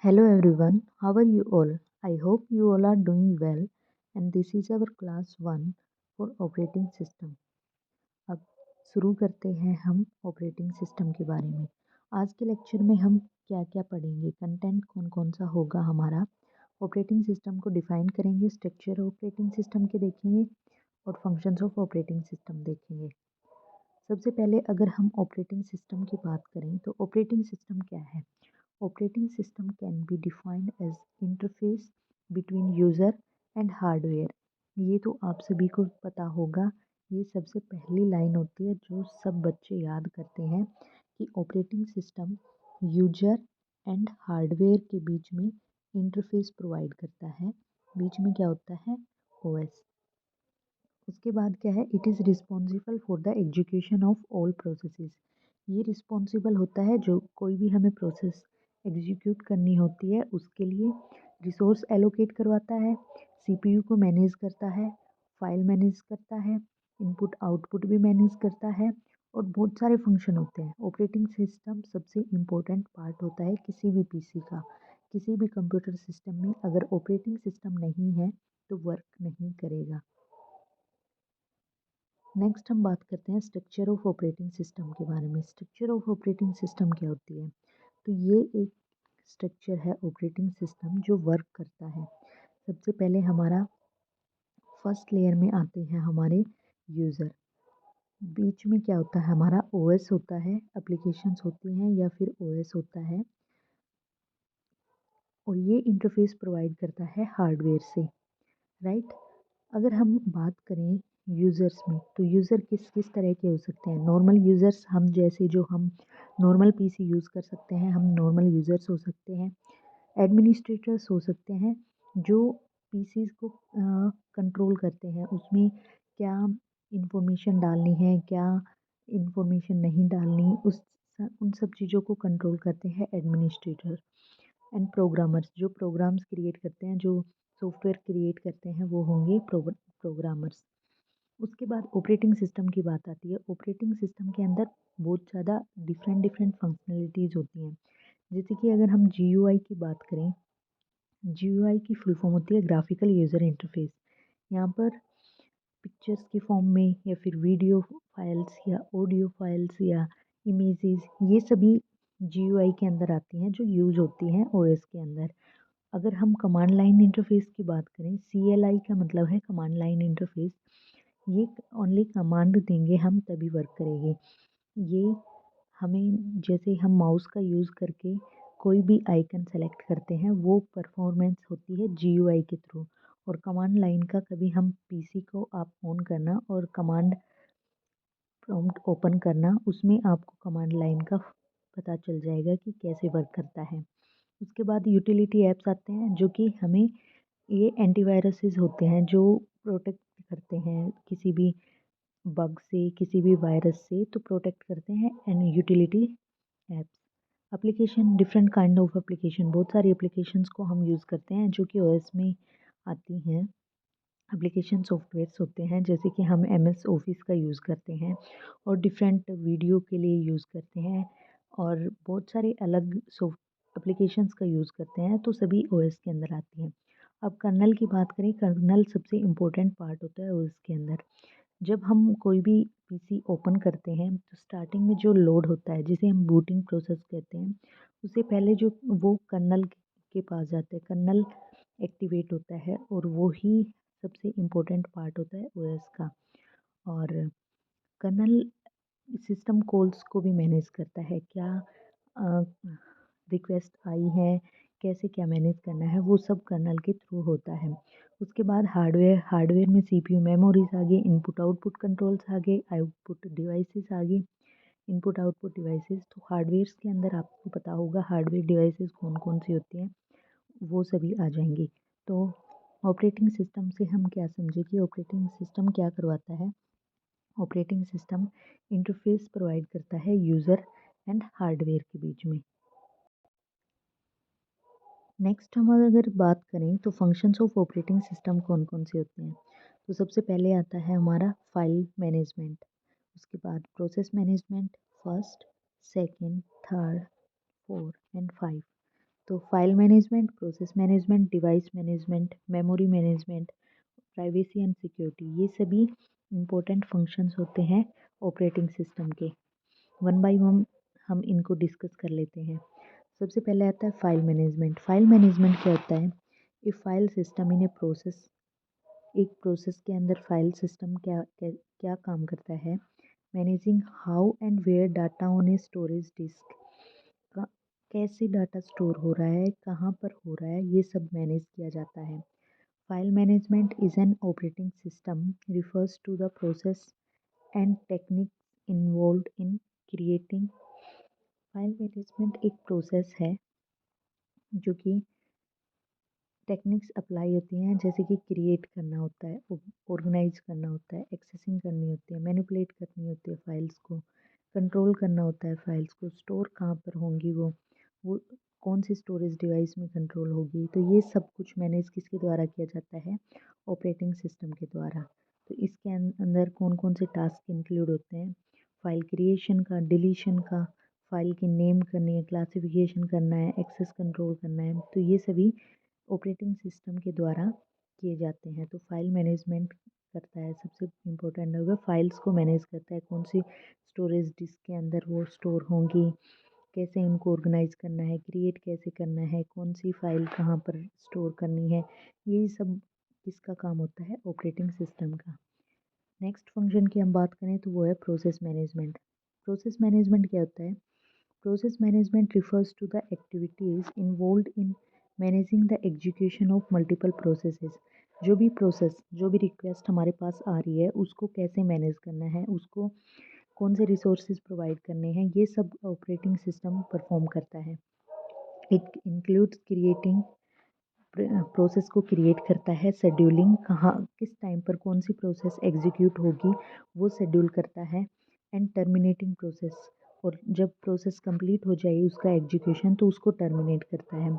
Hello everyone, how are you all? I hope you all are doing well and this is our class 1 for operating system. अब शुरू करते हैं हम operating system के बारे में। आज के लेक्चर में हम क्या क्या पढ़ेंगे, कंटेंट कौन कौन सा होगा हमारा, ऑपरेटिंग सिस्टम को डिफाइन करेंगे, स्ट्रक्चर ऑपरेटिंग सिस्टम के देखेंगे और फंक्शंस ऑफ ऑपरेटिंग सिस्टम देखेंगे। सबसे पहले अगर हम ऑपरेटिंग सिस्टम की बात करें तो ऑपरेटिंग सिस्टम क्या है? Operating system can be defined as interface between user and hardware। ये तो आप सभी को पता होगा, ये सबसे पहली लाइन होती है जो सब बच्चे याद करते हैं कि operating system user and hardware के बीच में इंटरफेस प्रोवाइड करता है। बीच में क्या होता है? ओएस। उसके बाद क्या है? It is responsible for the execution of all processes. ये रिस्पॉन्सिबल होता है जो कोई भी हमें प्रोसेस एग्जीक्यूट करनी होती है उसके लिए रिसोर्स एलोकेट करवाता है, सीपीयू को मैनेज करता है, फाइल मैनेज करता है, इनपुट आउटपुट भी मैनेज करता है और बहुत सारे फंक्शन होते हैं। ऑपरेटिंग सिस्टम सबसे इम्पोर्टेंट पार्ट होता है किसी भी पीसी का। किसी भी कंप्यूटर सिस्टम में अगर ऑपरेटिंग सिस्टम नहीं है तो वर्क नहीं करेगा। नेक्स्ट हम बात करते हैं स्ट्रक्चर ऑफ ऑपरेटिंग सिस्टम के बारे में। स्ट्रक्चर ऑफ ऑपरेटिंग सिस्टम क्या होती है? तो ये एक स्ट्रक्चर है ऑपरेटिंग सिस्टम जो वर्क करता है। सबसे पहले हमारा फर्स्ट लेयर में आते हैं हमारे यूज़र। बीच में क्या होता है? हमारा ओएस होता है, एप्लीकेशंस होती हैं या फिर ओएस होता है और ये इंटरफेस प्रोवाइड करता है हार्डवेयर से, राइट। अगर हम बात करें यूज़र्स में तो यूज़र किस किस तरह के हो सकते हैं? नॉर्मल यूज़र्स हम जैसे जो हम नॉर्मल पीसी यूज़ कर सकते हैं, हम नॉर्मल यूज़र्स हो सकते हैं। एडमिनिस्ट्रेटर्स हो सकते हैं जो पीसीज को कंट्रोल करते हैं, उसमें क्या इंफॉर्मेशन डालनी है, क्या इंफॉर्मेशन नहीं डालनी, उन सब चीज़ों को कंट्रोल करते हैं एडमिनिस्ट्रेटर। एंड प्रोग्रामर्स जो प्रोग्राम्स क्रिएट करते हैं, जो सॉफ्टवेयर क्रिएट करते हैं वो होंगे प्रोग्रामर्स। उसके बाद ऑपरेटिंग सिस्टम की बात आती है। ऑपरेटिंग सिस्टम के अंदर बहुत ज़्यादा डिफरेंट डिफरेंट फंक्शनलिटीज़ होती हैं। जैसे कि अगर हम जीयूआई की बात करें, जीयूआई की फुल फॉर्म होती है ग्राफिकल यूज़र इंटरफेस। यहाँ पर पिक्चर्स की फॉर्म में या फिर वीडियो फाइल्स या ऑडियो फाइल्स या इमेजेस, ये सभी जीयूआई के अंदर आती हैं जो यूज़ होती हैं ओएस के अंदर। अगर हम कमांड लाइन इंटरफेस की बात करें, सीएलआई का मतलब है कमांड लाइन इंटरफेस। ये ओनली कमांड देंगे हम तभी वर्क करेगी। ये हमें जैसे हम माउस का यूज़ करके कोई भी आइकन सेलेक्ट करते हैं वो परफॉर्मेंस होती है जीयूआई के थ्रू। और कमांड लाइन का कभी हम पीसी को आप ऑन करना और कमांड प्रॉम्प्ट ओपन करना, उसमें आपको कमांड लाइन का पता चल जाएगा कि कैसे वर्क करता है। उसके बाद यूटिलिटी ऐप्स आते हैं जो कि हमें ये एंटीवायरसेस होते हैं जो प्रोटेक्ट करते हैं किसी भी बग से, किसी भी वायरस से, तो प्रोटेक्ट करते हैं and utility apps. Application, different kind of application, बहुत सारी एप्लीकेशंस को हम यूज़ करते हैं जो कि ओएस में आती हैं। एप्लीकेशन सॉफ्टवेयर्स होते हैं जैसे कि हम एमएस ऑफिस का यूज़ करते हैं और डिफरेंट वीडियो के लिए यूज़ करते हैं और बहुत सारे अलग सॉफ्ट एप्लीकेशंस का यूज़ करते हैं, तो सभी ओएस के अंदर आती हैं। अब कर्नल की बात करें, कर्नल सबसे इम्पोर्टेंट पार्ट होता है ओएस के अंदर। जब हम कोई भी पीसी ओपन करते हैं तो स्टार्टिंग में जो लोड होता है जिसे हम बूटिंग प्रोसेस कहते हैं, उससे पहले जो वो कर्नल के पास जाता है, कर्नल एक्टिवेट होता है और वो ही सबसे इम्पोर्टेंट पार्ट होता है ओएस का। और कर्नल सिस्टम कॉल्स को भी मैनेज करता है, क्या रिक्वेस्ट आई है, कैसे क्या मैनेज करना है, वो सब कर्नल के थ्रू होता है। उसके बाद हार्डवेयर, हार्डवेयर में सीपीयू मेमोरीज आ गई, इनपुट आउटपुट कंट्रोल्स आ गए, आउटपुट डिवाइसेस आ गई, इनपुट आउटपुट डिवाइसेस। तो हार्डवेयर्स के अंदर आपको पता होगा हार्डवेयर डिवाइसेस कौन कौन सी होती हैं, वो सभी आ जाएंगी। तो ऑपरेटिंग सिस्टम से हम क्या समझे कि ऑपरेटिंग सिस्टम क्या करवाता है? ऑपरेटिंग सिस्टम इंटरफेस प्रोवाइड करता है यूज़र एंड हार्डवेयर के बीच में। नेक्स्ट हम अगर बात करें तो फंक्शंस ऑफ ऑपरेटिंग सिस्टम कौन कौन से होते हैं, तो सबसे पहले आता है हमारा फाइल मैनेजमेंट, उसके बाद process management, first, second, third, fourth and five. तो file management, process management, device management, memory management, privacy and security, ये सभी इम्पोर्टेंट फंक्शंस होते हैं ऑपरेटिंग सिस्टम के। वन बाय वन हम इनको डिस्कस कर लेते हैं। सबसे पहले आता है फाइल मैनेजमेंट। फाइल मैनेजमेंट क्या होता है? A file system in a process, एक प्रोसेस के अंदर फाइल सिस्टम क्या काम करता है? Managing how and where data on a storage disk, कैसे डाटा स्टोर हो रहा है, कहाँ पर हो रहा है, ये सब मैनेज किया जाता है। File management is an operating system refers to the process and technique involve in creating. File management एक प्रोसेस है जो कि टेक्निक्स अप्लाई होती हैं, जैसे कि क्रिएट करना होता है, ऑर्गेनाइज करना होता है, एक्सेसिंग करनी होती है, मैनिपुलेट करनी होती है फाइल्स को, कंट्रोल करना होता है फाइल्स को, स्टोर कहाँ पर होंगी वो कौन सी स्टोरेज डिवाइस में कंट्रोल होगी। तो ये सब कुछ मैनेज किसके द्वारा किया जाता है? ऑपरेटिंग सिस्टम के द्वारा। तो इसके अंदर कौन कौन से टास्क इंक्लूड होते हैं? फाइल क्रिएशन का, डिलीशन का, फाइल की नेम करनी है, क्लासिफिकेशन करना है, एक्सेस कंट्रोल करना है, तो ये सभी ऑपरेटिंग सिस्टम के द्वारा किए जाते हैं। तो फाइल मैनेजमेंट करता है, सबसे इम्पोर्टेंट होगा फाइल्स को मैनेज करता है, कौन सी स्टोरेज डिस्क के अंदर वो स्टोर होंगी, कैसे इनको ऑर्गेनाइज करना है, क्रिएट कैसे करना है, कौन सी फाइल कहाँ पर स्टोर करनी है, यही सब किसका काम होता है? ऑपरेटिंग सिस्टम का। नेक्स्ट फंक्शन की हम बात करें तो वो है प्रोसेस मैनेजमेंट। प्रोसेस मैनेजमेंट क्या होता है? Process management refers to the activities involved in managing the execution of multiple processes। जो भी प्रोसेस, जो भी रिक्वेस्ट हमारे पास आ रही है उसको कैसे मैनेज करना है, उसको कौन से रिसोर्सेज प्रोवाइड करने हैं, ये सब ऑपरेटिंग सिस्टम परफॉर्म करता है। इट इंक्लूड्स क्रिएटिंग, प्रोसेस को क्रिएट करता है, शेड्यूलिंग, कहाँ किस टाइम पर कौन सी प्रोसेस एग्जीक्यूट होगी वो शेड्यूल करता है, एंड टर्मिनेटिंग प्रोसेस, और जब प्रोसेस कंप्लीट हो जाए उसका एग्जीक्यूशन तो उसको टर्मिनेट करता है।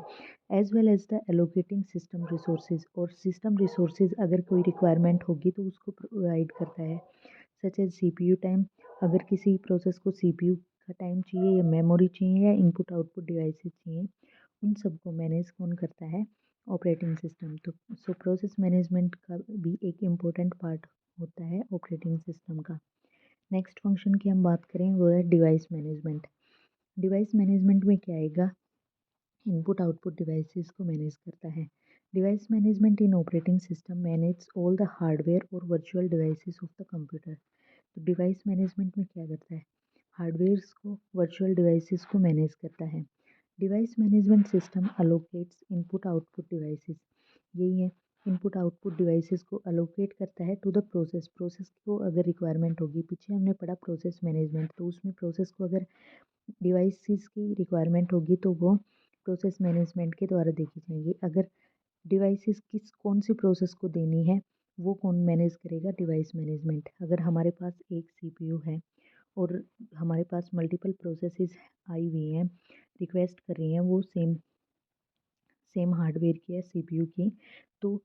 As well as the allocating system resources, और सिस्टम रिसोर्सेज अगर कोई रिक्वायरमेंट होगी तो उसको प्रोवाइड करता है, सच एज CPU टाइम, अगर किसी प्रोसेस को CPU का टाइम चाहिए या मेमोरी चाहिए या इनपुट आउटपुट डिवाइसेस चाहिए, उन सबको मैनेज कौन करता है? Operating system. तो सो प्रोसेस मैनेजमेंट का भी एक इम्पोर्टेंट पार्ट होता है ऑपरेटिंग सिस्टम का। नेक्स्ट फंक्शन की हम बात करें वो है डिवाइस मैनेजमेंट। डिवाइस मैनेजमेंट में क्या आएगा? इनपुट आउटपुट डिवाइसेस को मैनेज करता है। Device management in operating system manage all the hardware और virtual devices of the computer. तो डिवाइस मैनेजमेंट में क्या करता है? हार्डवेयर्स को, वर्चुअल डिवाइसेस को मैनेज करता है। Device management system allocates input output devices, यही है, इनपुट आउटपुट डिवाइसेस को अलोकेट करता है टू द प्रोसेस। प्रोसेस को अगर रिक्वायरमेंट होगी, पीछे हमने पढ़ा प्रोसेस मैनेजमेंट, तो उसमें प्रोसेस को अगर डिवाइसेस की रिक्वायरमेंट होगी तो वो प्रोसेस मैनेजमेंट के द्वारा देखी जाएंगी। अगर डिवाइसेस किस कौन सी प्रोसेस को देनी है वो कौन मैनेज करेगा? Device management. अगर हमारे पास एक CPU है और हमारे पास मल्टीपल प्रोसेसेस आई हुई हैं, रिक्वेस्ट कर रही हैं, वो सेम सेम हार्डवेयर की है, CPU की, तो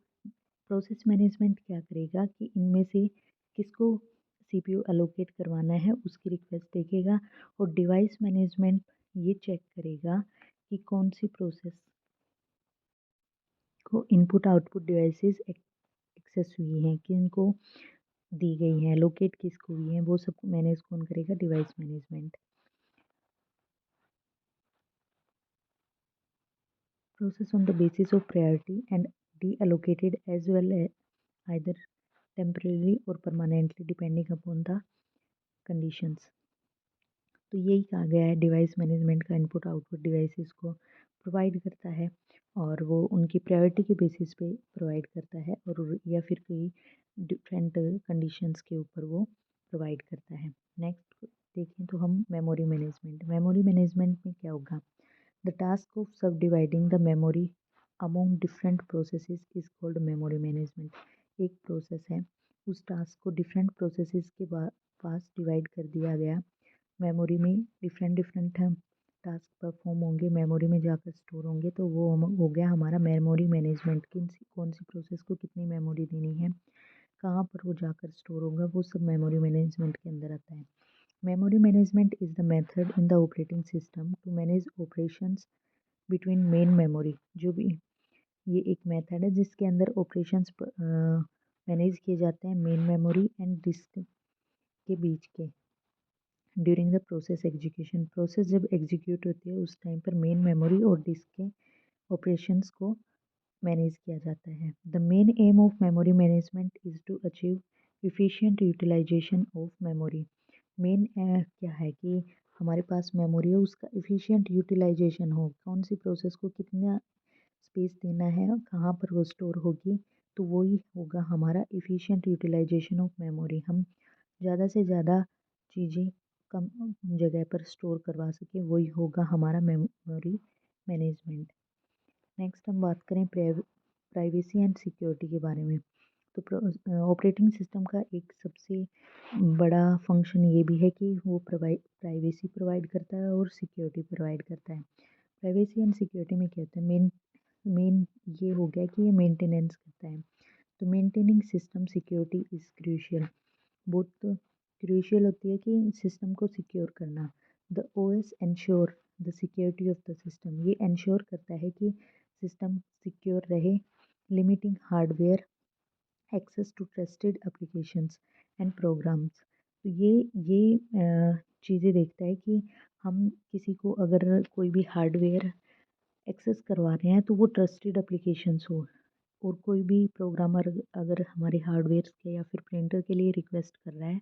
प्रोसेस मैनेजमेंट क्या करेगा कि इनमें से किसको CPU अलोकेट करवाना है उसकी रिक्वेस्ट देखेगा, और डिवाइस मैनेजमेंट ये चेक करेगा कि कौन सी प्रोसेस को इनपुट आउटपुट डिवाइसेस एक्सेस हुई हैं, किन को दी गई हैं, लोकेट किसको हुई हैं, वो सब मैनेज कौन करेगा? Device management. Process on the basis of priority and deallocated as well as either temporarily or permanently depending upon the conditions। तो यही कहा गया है, डिवाइस मैनेजमेंट का इनपुट आउटपुट डिवाइसेस को प्रोवाइड करता है और वो उनकी प्रायोरिटी के बेसिस पे प्रोवाइड करता है, और या फिर कोई डिफरेंट कंडीशंस के ऊपर वो प्रोवाइड करता है। नेक्स्ट देखें तो हम मेमोरी मैनेजमेंट। मेमोरी मैनेजमेंट में क्या होगा? द टास्क ऑफ सब dividing the memory among different processes is called memory management. एक प्रोसेस है, उस टास्क को डिफरेंट प्रोसेसेस के पास डिवाइड कर दिया गया, मेमोरी में डिफरेंट डिफरेंट टास्क परफॉर्म होंगे, मेमोरी में जाकर स्टोर होंगे, तो वो हो गया हमारा मेमोरी मैनेजमेंट। कौन सी प्रोसेस को कितनी मेमोरी देनी है, कहाँ पर वो जाकर स्टोर होगा, वो सब मेमोरी मैनेजमेंट के अंदर आता है। Memory management is the method in the operating system to manage operations between main memory, जो भी ये एक मेथड है जिसके अंदर ऑपरेशंस मैनेज किए जाते हैं मेन मेमोरी एंड डिस्क के बीच के during the process execution. Process जब एग्जीक्यूट होती है उस टाइम पर मेन मेमोरी और डिस्क के ऑपरेशंस को मैनेज किया जाता है। The main aim of memory management is to achieve efficient utilisation of memory. Main क्या है कि हमारे पास मेमोरी है उसका इफ़िशिएंट यूटिलाइजेशन हो, कौन सी प्रोसेस को कितना स्पेस देना है और कहाँ पर वो स्टोर होगी, तो वही होगा हमारा इफ़िशिएंट यूटिलाइजेशन ऑफ मेमोरी। हम ज़्यादा से ज़्यादा चीज़ें कम जगह पर स्टोर करवा सकें, वही होगा हमारा मेमोरी मैनेजमेंट। नेक्स्ट हम बात करें प्राइवेसी एंड सिक्योरिटी के बारे में। तो ऑपरेटिंग सिस्टम का एक सबसे बड़ा फंक्शन ये भी है कि वो प्राइवेसी प्रोवाइड करता है और सिक्योरिटी प्रोवाइड करता है। प्राइवेसी एंड सिक्योरिटी में क्या होता है, मेन मेन ये हो गया कि ये मेंटेनेंस करता है। तो maintaining system security is crucial, बहुत क्रूशियल होती है कि सिस्टम को सिक्योर करना। The OS ensure the security of the system, ये एंश्योर करता है कि सिस्टम सिक्योर रहे, limiting hardware access to trusted applications and programs. तो ये चीज़ें देखता है कि हम किसी को अगर कोई भी हार्डवेयर एक्सेस करवा रहे हैं तो वो ट्रस्टेड एप्लीकेशंस हो, और कोई भी प्रोग्रामर अगर हमारे हार्डवेयर के या फिर प्रिंटर के लिए रिक्वेस्ट कर रहा है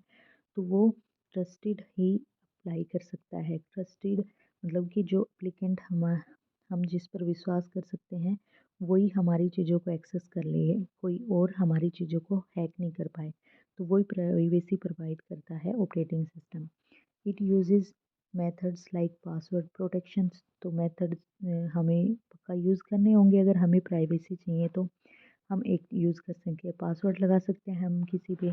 तो वो ट्रस्टेड ही अप्लाई कर सकता है। ट्रस्टेड मतलब कि जो एप्लीकेंट हम जिस पर विश्वास कर सकते हैं वही हमारी चीज़ों को एक्सेस कर ले, कोई और हमारी चीज़ों को हैक नहीं कर पाए, तो वही प्राइवेसी प्रोवाइड करता है operating system. It uses methods like password protections, तो मेथड हमें पक्का यूज़ करने होंगे अगर हमें प्राइवेसी चाहिए तो हम एक यूज़ कर सकें, पासवर्ड लगा सकते हैं हम किसी भी।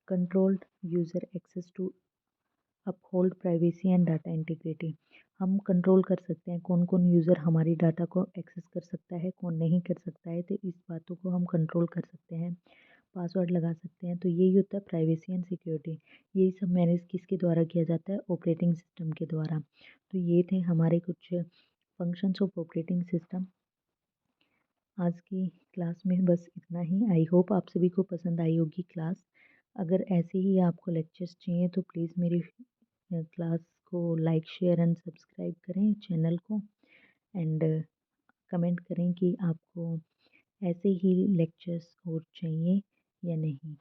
Controlled user access to uphold privacy and data integrity, हम कंट्रोल कर सकते हैं कौन कौन यूज़र हमारी डाटा को एक्सेस कर सकता है कौन नहीं कर सकता है, तो इस बातों को हम कंट्रोल कर सकते हैं, पासवर्ड लगा सकते हैं। तो यही होता है प्राइवेसी एंड सिक्योरिटी। यही सब मैनेज किसके द्वारा किया जाता है, ऑपरेटिंग सिस्टम के द्वारा। तो ये थे हमारे कुछ फंक्शंस ऑफ ऑपरेटिंग सिस्टम। आज की क्लास में बस इतना ही। आई होप आप सभी को पसंद आई होगी क्लास। अगर ऐसे ही आपको लेक्चर्स चाहिए तो प्लीज़ मेरी क्लास को लाइक शेयर एंड सब्सक्राइब करें चैनल को, एंड कमेंट करें कि आपको ऐसे ही लेक्चर्स और चाहिए या नहीं।